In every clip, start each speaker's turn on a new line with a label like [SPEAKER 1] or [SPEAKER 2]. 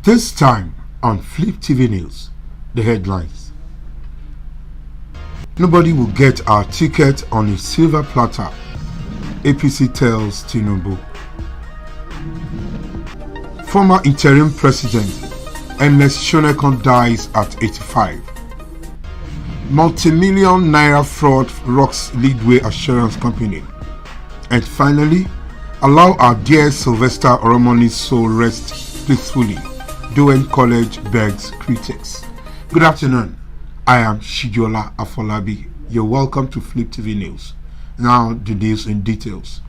[SPEAKER 1] This time on Fliptv News, the headlines. Nobody will get our ticket on a silver platter, APC tells Tinubu. Former interim president Ernest Shonekan dies at 85. Multi-million naira fraud rocks Leadway Assurance Company. And finally, allow our dear Sylvester Oromoni's soul rest peacefully. Doen College begs critics. Good afternoon. I am Shijola Afolabi. You're welcome to Fliptv News. Now the news in details.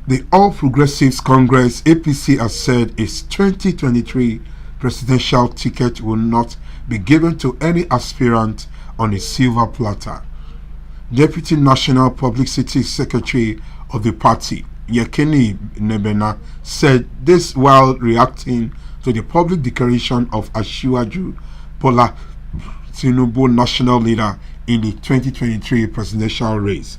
[SPEAKER 1] The All Progressives Congress APC has said its 2023 presidential ticket will not be given to any aspirant on a silver platter. Deputy National Publicity Secretary of the party, Yekini Nebena, said this while reacting to the public declaration of Asiwaju Bola Tinubu national leader in the 2023 presidential race.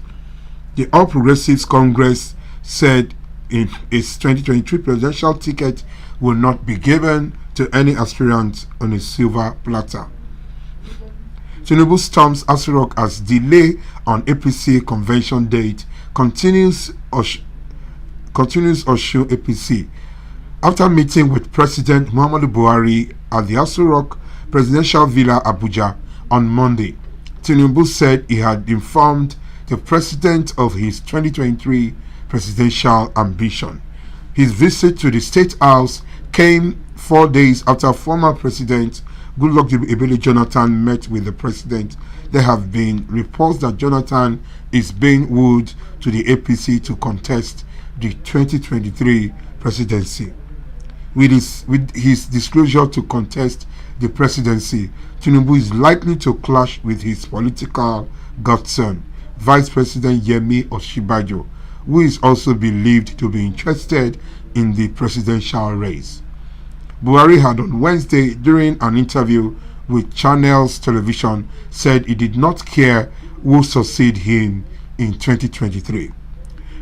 [SPEAKER 1] The All Progressives Congress said in its 2023 presidential ticket will not be given to any aspirant on a silver platter. Tinubu storms Aso Rock as delay on APC convention date continues Osun APC. After meeting with President Muhammadu Buhari at the Aso Rock Presidential Villa Abuja on Monday, Tinubu said he had informed the president of his 2023 presidential ambition. His visit to the State House came 4 days after former President Goodluck Ebele Jonathan met with the president. There have been reports that Jonathan is being wooed to the APC to contest the 2023 presidency. With his disclosure to contest the presidency, Tinubu is likely to clash with his political godson, Vice President Yemi Osinbajo, who is also believed to be interested in the presidential race. Buhari had on Wednesday, during an interview with Channels Television, said he did not care who succeed him in 2023.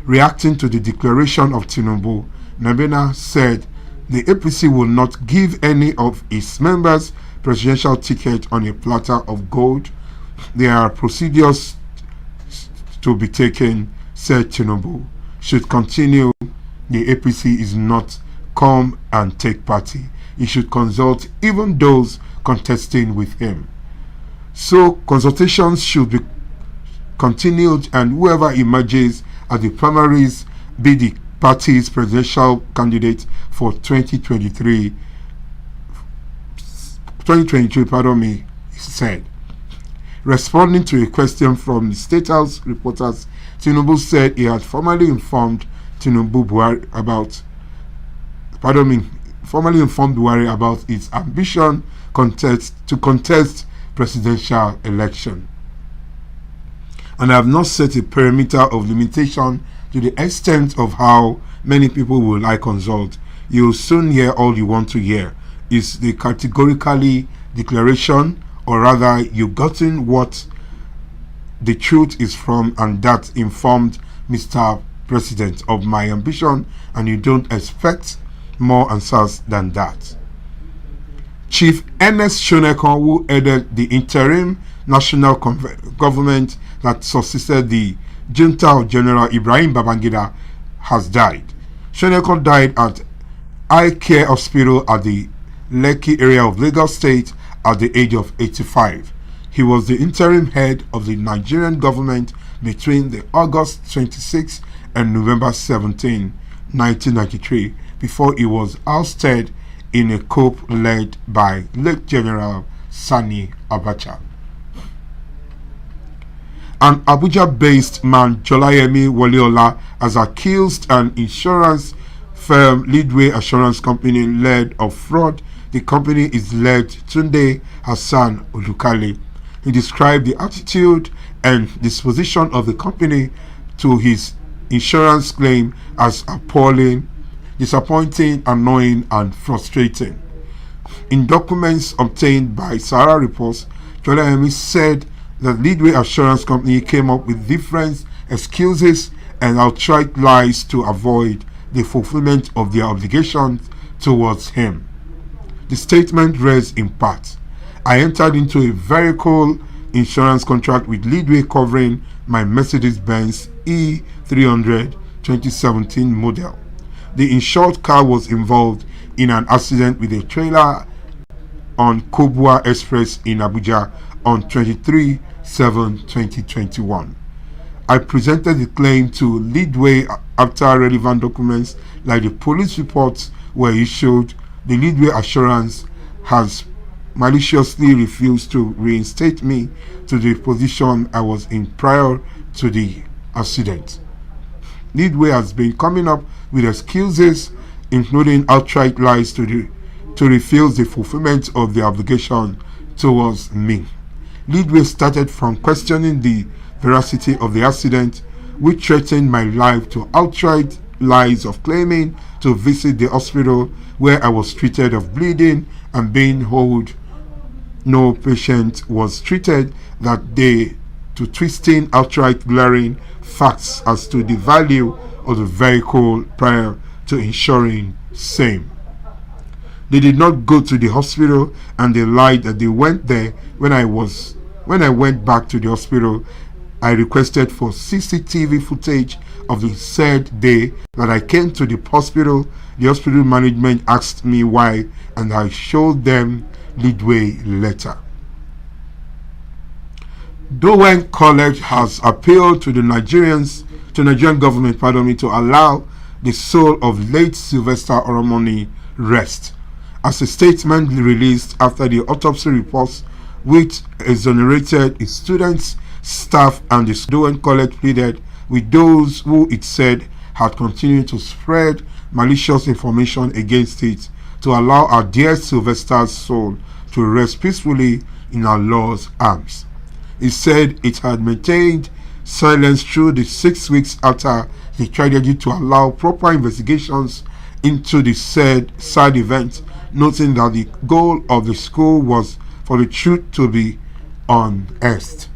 [SPEAKER 1] Reacting to the declaration of Tinubu, Nebena said the APC will not give any of its members presidential ticket on a platter of gold. There are procedures to be taken, said Tinubu. Should continue, the APC is not come and take party. He should consult even those contesting with him. So consultations should be continued, and whoever emerges at the primaries be the party's presidential candidate for 2023, he said. Responding to a question from the State House reporters, Tinubu said he had formally informed Buhari about its ambition to contest presidential election. And I have not set a perimeter of limitation to the extent of how many people will I consult. You'll soon hear all you want to hear. Is the categorically declaration, or rather you've gotten what the truth is from, and that informed Mr. President of my ambition, and you don't expect more answers than that. Chief Ernest Shonekan, who headed the interim national government that succeeded the junta of General Ibrahim Babangida, has died. Shonekan died at Eye Care Hospital at the Lekki area of Lagos State at the age of 85. He was the interim head of the Nigerian government between the August 26 and November 17, 1993, before he was ousted in a coup led by late General Sani Abacha. An Abuja-based man, Jolayemi Waliola, has accused an insurance firm, Leadway Assurance Company, led of fraud. The company is led Tunde Hassan Olukale. He described the attitude and disposition of the company to his insurance claim as appalling, disappointing, annoying, and frustrating. In documents obtained by Sahara Reports, Jolayemi said that Leadway Assurance Company came up with different excuses and outright lies to avoid the fulfillment of their obligations towards him. The statement reads in part, I entered into a vehicle insurance contract with Leadway covering my Mercedes-Benz E300 2017 model. The insured car was involved in an accident with a trailer on Kobwa Express in Abuja on 23/7/2021. I presented the claim to Leadway after relevant documents like the police reports were issued. The Leadway assurance has maliciously refused to reinstate me to the position I was in prior to the accident. Leadway has been coming up with excuses, including outright lies to refuse the fulfillment of the obligation towards me. Leadway started from questioning the veracity of the accident, which threatened my life, to outright lies of claiming to visit the hospital where I was treated of bleeding and being told no patient was treated that day, to twisting outright glaring facts as to the value of the vehicle prior to insuring same. They did not go to the hospital, and they lied that they went there. When I went back to the hospital, I requested for CCTV footage of the said day that I came to the hospital. The hospital management asked me why, and I showed them Leadway letter. Dowen College has appealed to the Nigerian government, to allow the soul of late Sylvester Oromoni rest. As a statement released after the autopsy reports, which exonerated its students, staff, and the Dowen College, pleaded with those who it said had continued to spread malicious information against it, to allow our dear Sylvester's soul to rest peacefully in our Lord's arms. It said it had maintained silence through the 6 weeks after the tragedy to allow proper investigations into the said sad event, noting that the goal of the school was for the truth to be unearthed.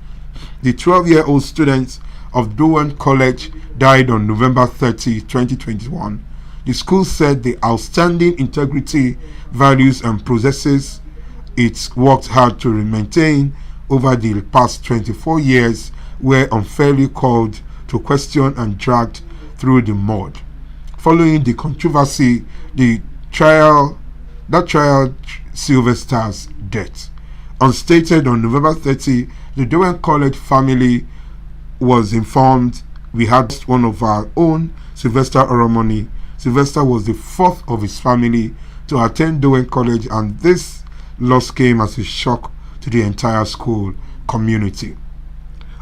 [SPEAKER 1] The 12-year-old students of Dowen College died on November 30, 2021. The school said the outstanding integrity, values, and processes it's worked hard to maintain over the past 24 years were unfairly called to question and dragged through the mud. Following the controversy, that trial Sylvester's death. Unstated on November 30, the Dowen College family was informed we had one of our own, Sylvester Oromoni. Sylvester was the fourth of his family to attend Dowen College, and this loss came as a shock to the entire school community.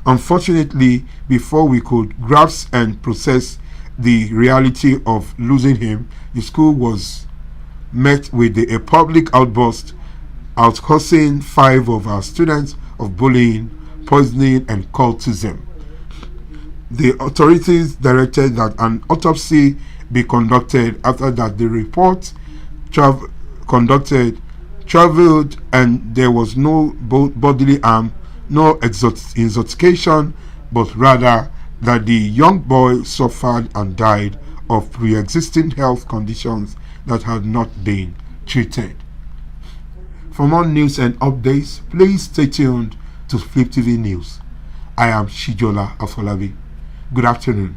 [SPEAKER 1] Unfortunately, before we could grasp and process the reality of losing him, the school was met with a public outburst, accusing 5 of our students of bullying, poisoning, and cultism. The authorities directed that an autopsy be conducted. After that, the report traveled, and there was no bodily harm, no intoxication, but rather that the young boy suffered and died of pre-existing health conditions that had not been treated. For more news and updates, please stay tuned to Fliptv News. I am Shijola Afolabi. Good afternoon.